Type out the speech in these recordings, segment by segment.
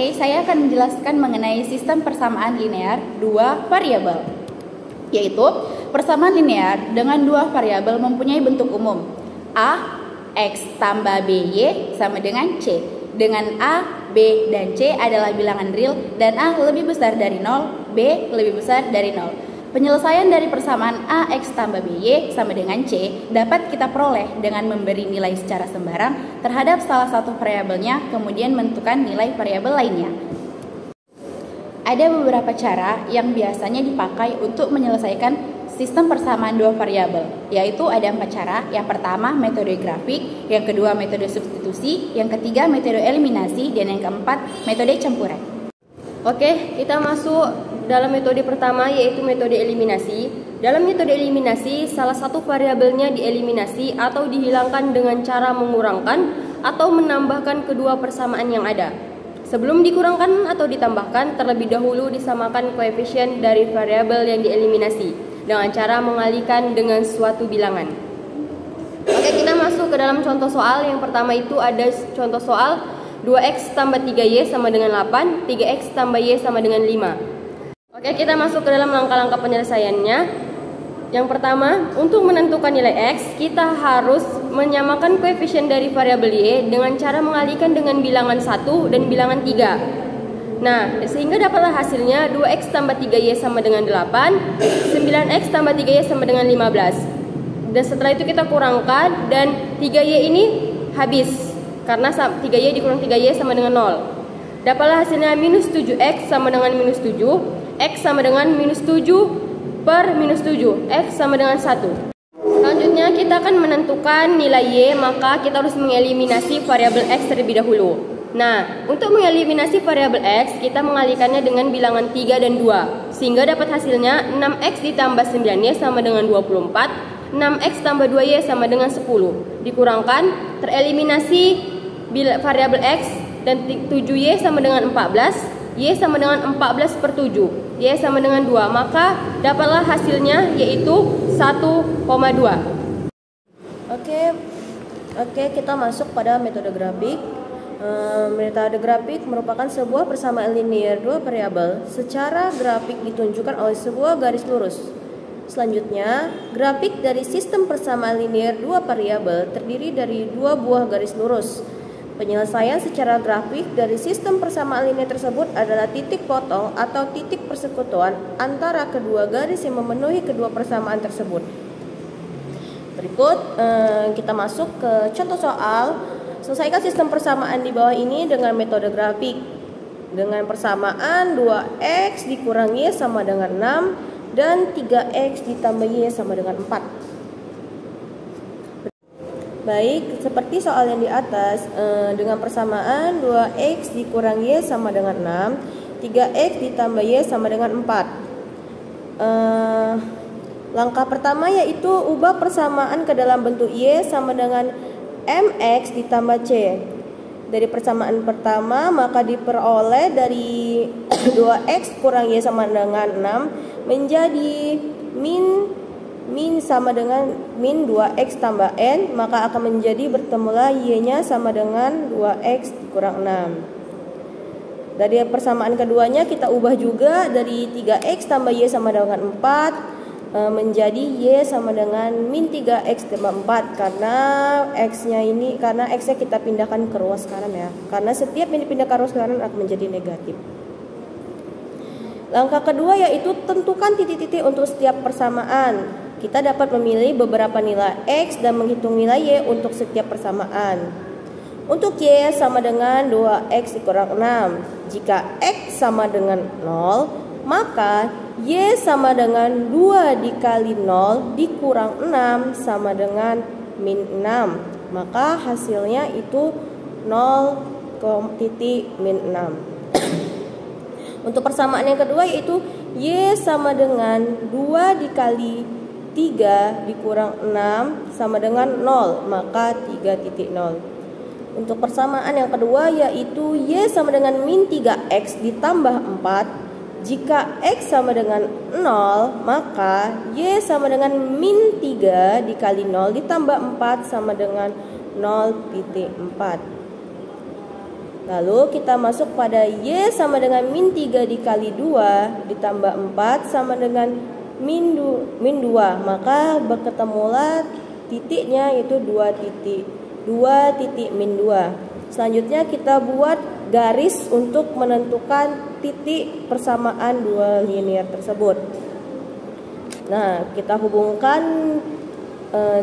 Oke, saya akan menjelaskan mengenai sistem persamaan linear dua variabel, yaitu persamaan linear dengan dua variabel mempunyai bentuk umum A, X tambah BY sama dengan C, dengan A, B, dan C adalah bilangan real dan A lebih besar dari 0, B lebih besar dari 0. Penyelesaian dari persamaan AX tambah BY sama dengan C dapat kita peroleh dengan memberi nilai secara sembarang terhadap salah satu variabelnya, kemudian menentukan nilai variabel lainnya. Ada beberapa cara yang biasanya dipakai untuk menyelesaikan sistem persamaan dua variabel, yaitu ada 4 cara. Yang pertama metode grafik, yang kedua metode substitusi, yang ketiga metode eliminasi, dan yang keempat metode campuran. Oke, kita masuk dalam metode pertama, yaitu metode eliminasi. Dalam metode eliminasi, salah satu variabelnya dieliminasi atau dihilangkan dengan cara mengurangkan atau menambahkan kedua persamaan yang ada. Sebelum dikurangkan atau ditambahkan, terlebih dahulu disamakan koefisien dari variabel yang dieliminasi dengan cara mengalihkan dengan suatu bilangan. Oke, kita masuk ke dalam contoh soal. Yang pertama itu ada contoh soal 2x tambah 3y sama dengan 8, 3x tambah y sama dengan 5. Oke, kita masuk ke dalam langkah-langkah penyelesaiannya. Yang pertama, untuk menentukan nilai x, kita harus menyamakan koefisien dari variabel y dengan cara mengalihkan dengan bilangan 1 dan bilangan 3. Nah, sehingga dapatlah hasilnya 2x tambah 3y sama dengan 8, 9x tambah 3y sama dengan 15. Dan setelah itu kita kurangkan dan 3y ini habis. Karena 3y dikurang 3y sama dengan 0. Dapatlah hasilnya minus 7x sama dengan minus 7, x sama dengan minus 7 per minus 7, f sama dengan 1. Selanjutnya kita akan menentukan nilai y, maka kita harus mengeliminasi variabel x terlebih dahulu. Nah, untuk mengeliminasi variabel x, kita mengalihkannya dengan bilangan 3 dan 2. Sehingga dapat hasilnya 6x ditambah 9y sama dengan 24, 6x tambah 2y sama dengan 10. Dikurangkan, tereliminasi variabel x dan 7y sama dengan 14, y sama dengan 14 per 7, y sama dengan 2, maka dapatlah hasilnya yaitu 1,2. Oke, kita masuk pada metode grafik. Metode grafik merupakan sebuah persamaan linear dua variabel. Secara grafik ditunjukkan oleh sebuah garis lurus. Selanjutnya, grafik dari sistem persamaan linear dua variabel terdiri dari dua buah garis lurus. Penyelesaian secara grafik dari sistem persamaan linear tersebut adalah titik potong atau titik persekutuan antara kedua garis yang memenuhi kedua persamaan tersebut. Berikut kita masuk ke contoh soal. Selesaikan sistem persamaan di bawah ini dengan metode grafik. Dengan persamaan 2x dikurang y sama dengan 6 dan 3x ditambah y sama dengan 4. Baik, seperti soal yang di atas, dengan persamaan 2x dikurang y sama dengan 6, 3x ditambah y sama dengan 4. Langkah pertama yaitu ubah persamaan ke dalam bentuk y sama dengan mx ditambah c. Dari persamaan pertama maka diperoleh dari 2x kurang y sama dengan 6 menjadi min sama dengan min 2x tambah n, maka akan menjadi bertemulah y-nya sama dengan 2x kurang 6. Dari persamaan keduanya kita ubah juga dari 3x tambah y sama dengan 4 menjadi y sama dengan min 3x tambah 4 karena x-nya kita pindahkan ke ruas kanan ya. Karena setiap yang dipindahkan ke ruas kanan akan menjadi negatif. Langkah kedua yaitu tentukan titik-titik untuk setiap persamaan. Kita dapat memilih beberapa nilai x dan menghitung nilai y untuk setiap persamaan. Untuk y sama dengan 2x dikurang 6. Jika x sama dengan 0, maka y sama dengan 2 dikali 0 dikurang 6 sama dengan min 6. Maka hasilnya itu 0,min 6. Untuk persamaan yang kedua yaitu y sama dengan 2 dikali 3 dikurang 6 sama dengan 0, maka 3,0. Untuk persamaan yang kedua yaitu y sama dengan min 3x ditambah 4. Jika x sama dengan 0, maka y sama dengan min 3 dikali 0 ditambah 4 sama dengan 0,4. Lalu kita masuk pada Y sama dengan min 3 dikali 2 ditambah 4 sama dengan min 2. Maka berketemulah titiknya yaitu 2 titik min 2. Selanjutnya kita buat garis untuk menentukan titik persamaan dua linear tersebut. Nah, kita hubungkan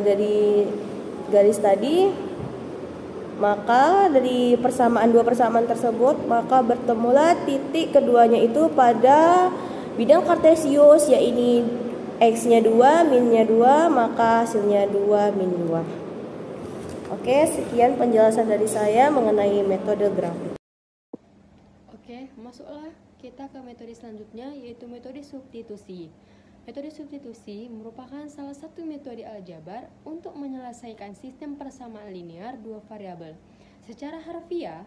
dari garis tadi. Maka dari dua persamaan tersebut, maka bertemulah titik keduanya itu pada bidang kartesius, yaitu x-nya 2, min-nya 2, maka hasilnya 2 min 2. Oke, sekian penjelasan dari saya mengenai metode grafik. Oke, masuklah kita ke metode selanjutnya, yaitu metode substitusi. Metode substitusi merupakan salah satu metode aljabar untuk menyelesaikan sistem persamaan linear dua variabel. Secara harfiah,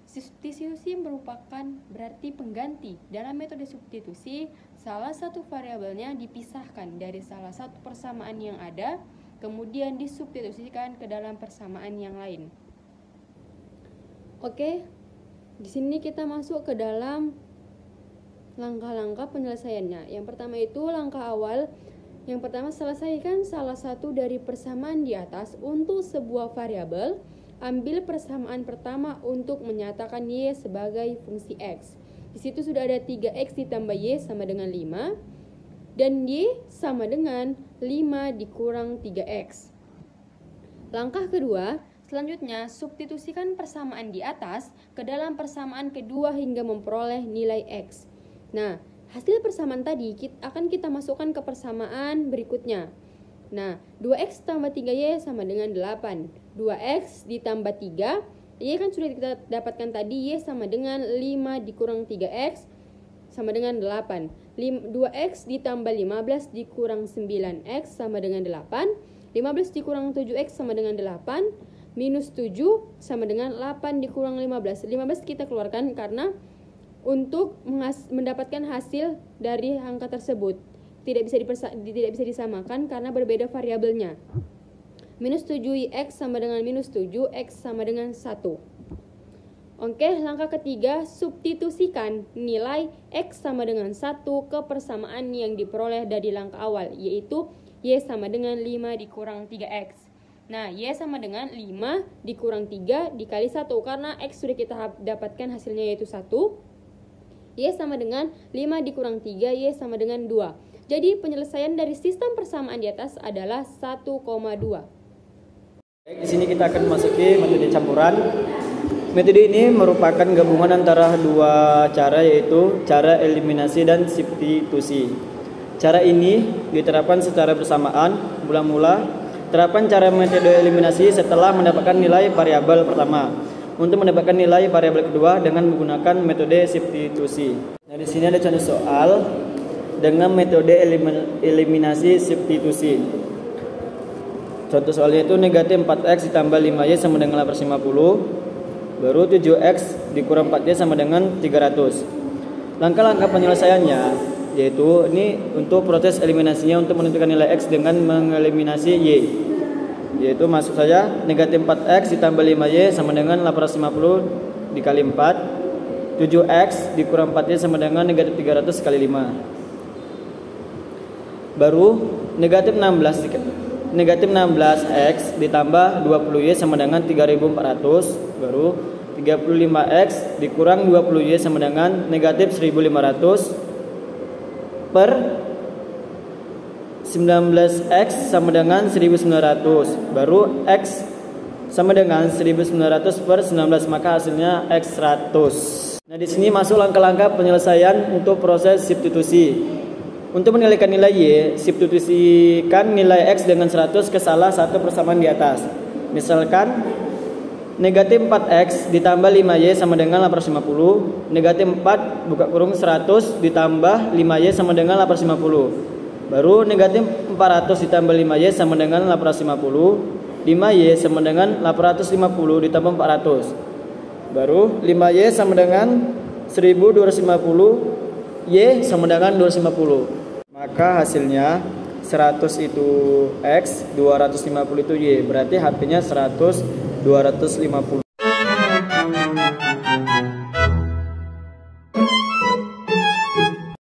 substitusi merupakan berarti pengganti. Dalam metode substitusi, salah satu variabelnya dipisahkan dari salah satu persamaan yang ada, kemudian disubstitusikan ke dalam persamaan yang lain. Oke, di sini kita masuk ke dalam langkah-langkah penyelesaiannya. Yang pertama itu langkah awal. Yang pertama, selesaikan salah satu dari persamaan di atas untuk sebuah variabel. Ambil persamaan pertama untuk menyatakan Y sebagai fungsi X. Di situ sudah ada 3X ditambah Y sama dengan 5. Dan Y sama dengan 5 dikurang 3X. Langkah kedua, selanjutnya substitusikan persamaan di atas ke dalam persamaan kedua hingga memperoleh nilai X. Nah, hasil persamaan tadi akan kita masukkan ke persamaan berikutnya. Nah, 2x tambah 3y sama dengan 8. 2x ditambah 3, y kan sudah kita dapatkan tadi, y sama dengan 5 dikurang 3x sama dengan 8. 2x ditambah 15 dikurang 9x sama dengan 8. 15 dikurang 7x sama dengan 8. Minus 7 sama dengan 8 dikurang 15. 15 kita keluarkan karena untuk mendapatkan hasil dari angka tersebut tidak bisa disamakan karena berbeda variabelnya. Minus 7x sama dengan minus 7, x sama dengan 1. Oke, langkah ketiga, substitusikan nilai x sama dengan 1 ke persamaan yang diperoleh dari langkah awal, yaitu y sama dengan 5 dikurang 3x. Nah, y sama dengan 5 dikurang 3 dikali 1, karena x sudah kita dapatkan hasilnya yaitu 1. Y sama dengan 5 dikurang 3, Y sama dengan 2. Jadi penyelesaian dari sistem persamaan di atas adalah 1,2. Di sini kita akan memasuki metode campuran. Metode ini merupakan gabungan antara dua cara, yaitu cara eliminasi dan substitusi. Cara ini diterapkan secara bersamaan. Mula-mula terapan cara metode eliminasi setelah mendapatkan nilai variabel pertama. Untuk mendapatkan nilai variabel kedua dengan menggunakan metode substitusi. Nah, di sini ada contoh soal dengan metode eliminasi substitusi. Contoh soalnya itu negatif 4x ditambah 5y sama dengan 850. Baru 7x dikurang 4y sama dengan 300. Langkah-langkah penyelesaiannya yaitu ini untuk proses eliminasinya untuk menentukan nilai x dengan mengeliminasi y. Yaitu masuk saja negatif 4x ditambah 5y sama dengan 850 dikali 4. 7x dikurang 4y sama dengan negatif 300 kali 5. Baru negatif 16x ditambah 20y sama dengan 3400. Baru 35x dikurang 20y sama dengan negatif 1500 per 19x sama dengan 1900. Baru x sama dengan 1900 per 19, maka hasilnya x 100. Nah, di sini masuk langkah-langkah penyelesaian untuk proses substitusi. Untuk menilaikan nilai y, substitusikan nilai x dengan 100 ke salah satu persamaan di atas. Misalkan negatif 4x ditambah 5y sama dengan 850. Negatif 4 buka kurung 100 ditambah 5y sama dengan 850. Baru negatif 400 ditambah 5y sama dengan 850. 5y sama dengan 850 ditambah 400. Baru 5y sama dengan 1250. Y sama dengan 250. Maka hasilnya 100 itu x, 250 itu y. Berarti HP-nya 100, 250.